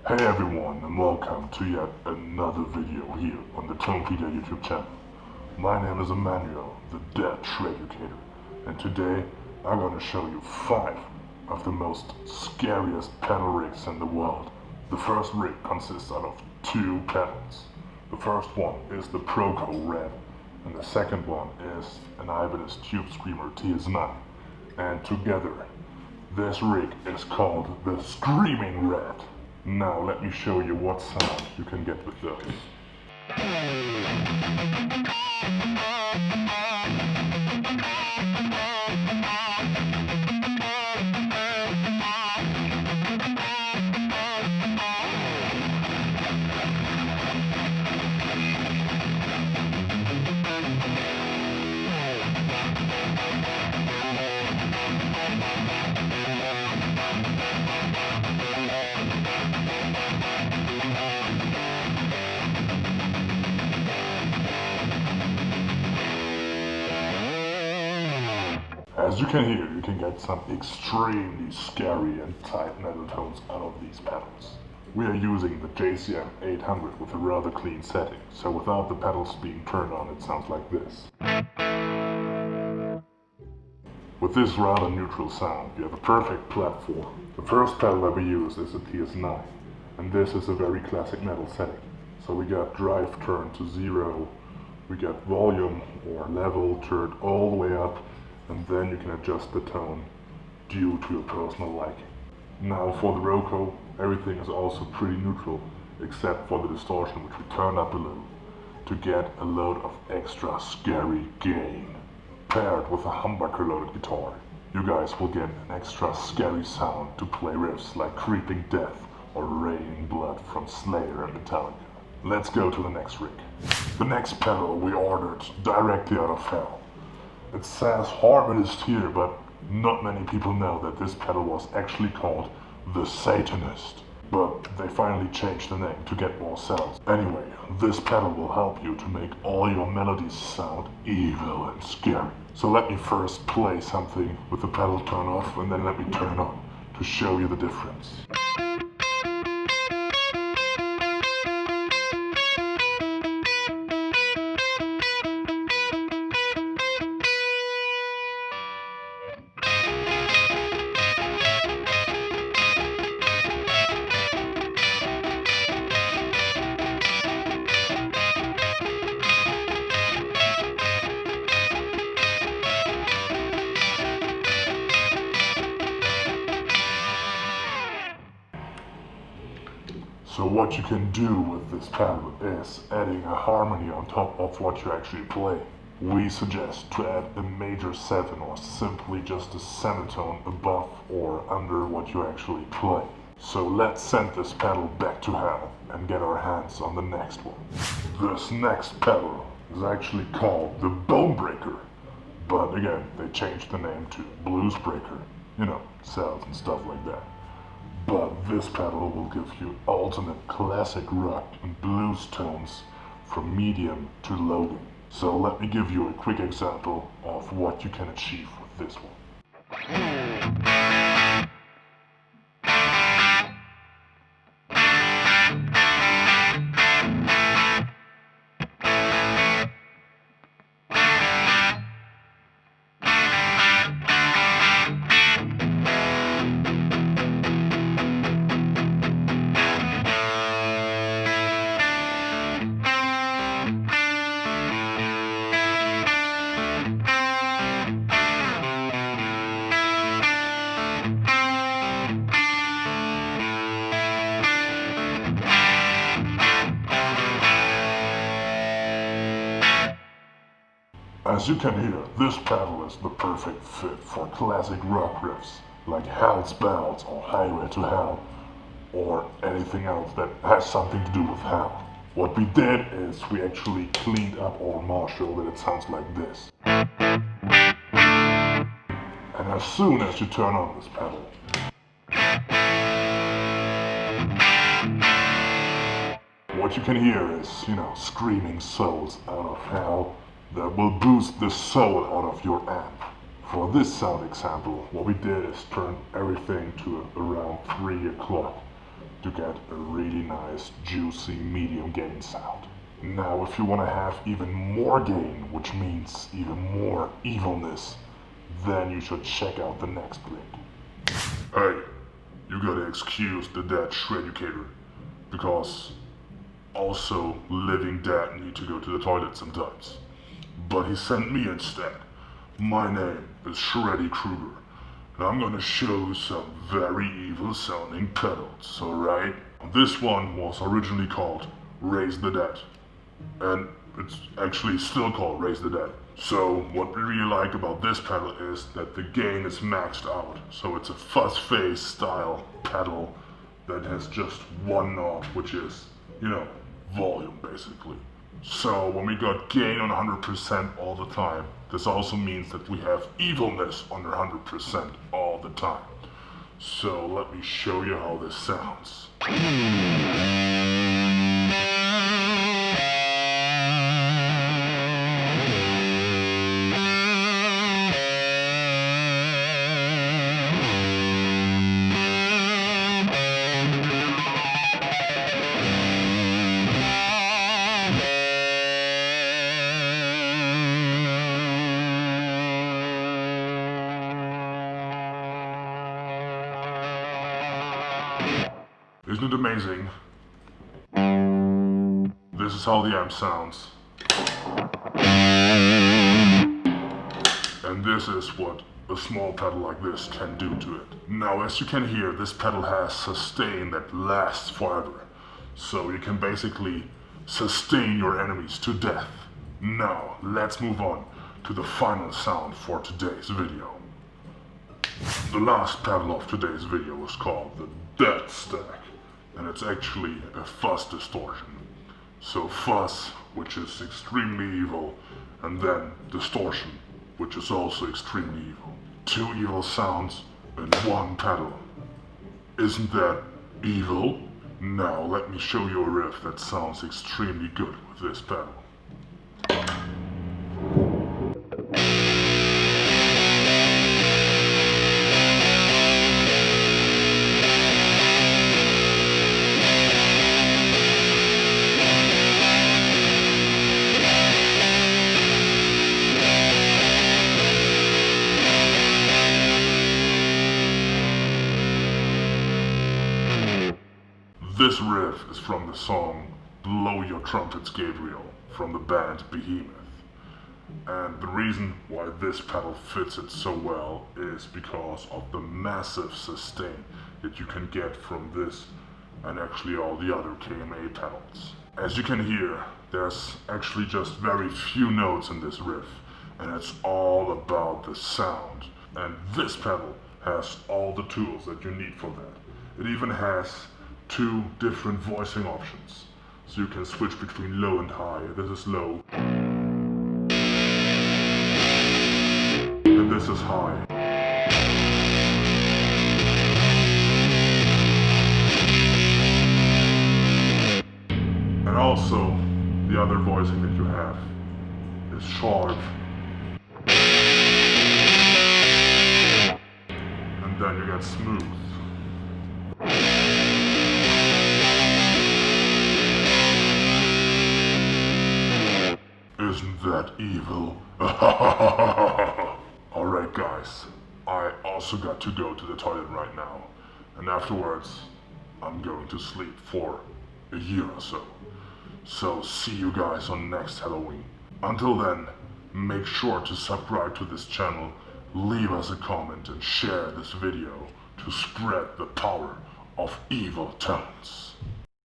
Hey everyone, and welcome to yet another video here on the Peter YouTube channel. My name is Emmanuel, the Dead Shreducator, and today I'm going to show you 5 of the most scariest pedal rigs in the world. The first rig consists out of 2 pedals. The first one is the Proco Red, and the second one is an Ibanez Tube Screamer TS9. And together, this rig is called the Screaming Red. Now let me show you what sound you can get with those. As you can hear, you can get some extremely scary and tight metal tones out of these pedals. We are using the JCM 800 with a rather clean setting, so without the pedals being turned on it sounds like this. With this rather neutral sound, you have a perfect platform. The first pedal that we use is a TS9, and this is a very classic metal setting. So we got drive turned to 0, we got volume or level turned all the way up, and then you can adjust the tone due to your personal liking. Now for the Roco, everything is also pretty neutral, except for the distortion, which we turn up a little to get a load of extra scary gain. Paired with a humbucker loaded guitar, you guys will get an extra scary sound to play riffs like Creeping Death or Raining Blood from Slayer and Metallica. Let's go to the next rig. The next pedal we ordered directly out of hell. It says Harmonist here, but not many people know that this pedal was actually called the Satanist. But they finally changed the name to get more sales. Anyway, this pedal will help you to make all your melodies sound evil and scary. So let me first play something with the pedal turned off, and then let me turn it on to show you the difference. So what you can do with this pedal is adding a harmony on top of what you actually play. We suggest to add a major 7 or simply just a semitone above or under what you actually play. So let's send this pedal back to hell and get our hands on the next one. This next pedal is actually called the Bone Breaker, but again they changed the name to Blues Breaker, cells and stuff like that. But this pedal will give you ultimate classic rock and blues tones from medium to low gain. So let me give you a quick example of what you can achieve with this one. As you can hear, this pedal is the perfect fit for classic rock riffs like Hell's Bells or Highway to Hell, or anything else that has something to do with hell. What we did is we actually cleaned up our Marshall that it sounds like this. And as soon as you turn on this pedal, what you can hear is, screaming souls out of hell that will boost the soul out of your amp. For this sound example, what we did is turn everything to around 3 o'clock to get a really nice, juicy, medium gain sound. Now, if you want to have even more gain, which means even more evilness, then you should check out the next grid. Hey, you gotta excuse the dead shreducator, because also living dead need to go to the toilet sometimes. But he sent me instead. My name is Shreddy Krueger, and I'm gonna show you some very evil sounding pedals, alright? This one was originally called Raise the Dead, and it's actually still called Raise the Dead. So what we really like about this pedal is that the gain is maxed out, so it's a fuzz face style pedal that has just one knob, which is, volume basically. So when we got gain on 100% all the time, this also means that we have evilness on 100% all the time. So let me show you how this sounds. Isn't it amazing? This is how the amp sounds. And this is what a small pedal like this can do to it. Now, as you can hear, this pedal has sustain that lasts forever. So you can basically sustain your enemies to death. Now, let's move on to the final sound for today's video. The last pedal of today's video was called the Death Stack, and it's actually a fuzz distortion. So fuzz, which is extremely evil, and then distortion, which is also extremely evil. Two evil sounds in one pedal. Isn't that evil? Now let me show you a riff that sounds extremely good with this pedal. This riff is from the song Blow Your Trumpets Gabriel from the band Behemoth. And the reason why this pedal fits it so well is because of the massive sustain that you can get from this and actually all the other KMA pedals. As you can hear, there's actually just very few notes in this riff, and it's all about the sound. And this pedal has all the tools that you need for that. It even has two different voicing options, so you can switch between low and high. This is low, and this is high. And also, the other voicing that you have is sharp, and then you get smooth. Isn't that evil? Alright guys, I also got to go to the toilet right now, and afterwards I'm going to sleep for a year or so. So see you guys on next Halloween. Until then, make sure to subscribe to this channel, leave us a comment and share this video to spread the power of evil tones.